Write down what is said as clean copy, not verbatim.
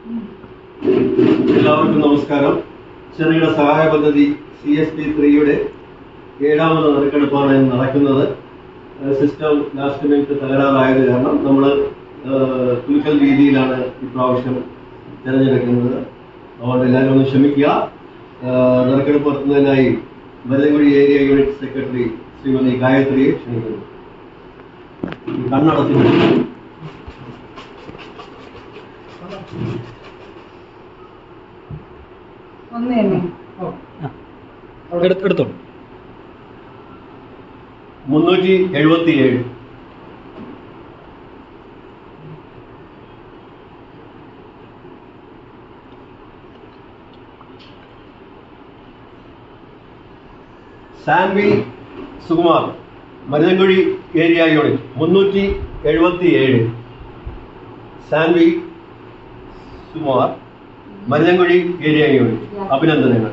എല്ലാവർക്കും നമസ്കാരം. ചെറുകിട സഹായ പദ്ധതി CSP3-യുടെ 7ാമത് നറുക്കെടുപ്പാണ് നടക്കുന്നത്. സിസ്റ്റം ലാസ്റ്റ് മിനിറ്റ് തകരാറായത് കാരണം നമ്മൾ കുലുക്കൽ രീതിയിലാണ് ഇപ്രാവശ്യം തിരഞ്ഞെടുക്കുന്നത്. അതുകൊണ്ട് എല്ലാവരും ഒന്ന് ക്ഷമിക്കുക. നറുക്കെടുപ്പ് നടത്തുന്നതിനായി Maruthankuzhi area unit secretary Shrimati ഗായത്രിയെ ക്ഷണിക്കുന്നു. കണ്ണടച്ചു. എടുത്തോളൂ. 377. Sanvi Sukumar, Maruthankuzhi area unit 377. Sanvi Sukumar, Maruthankuzhi area unit. അഭിനന്ദനങ്ങൾ.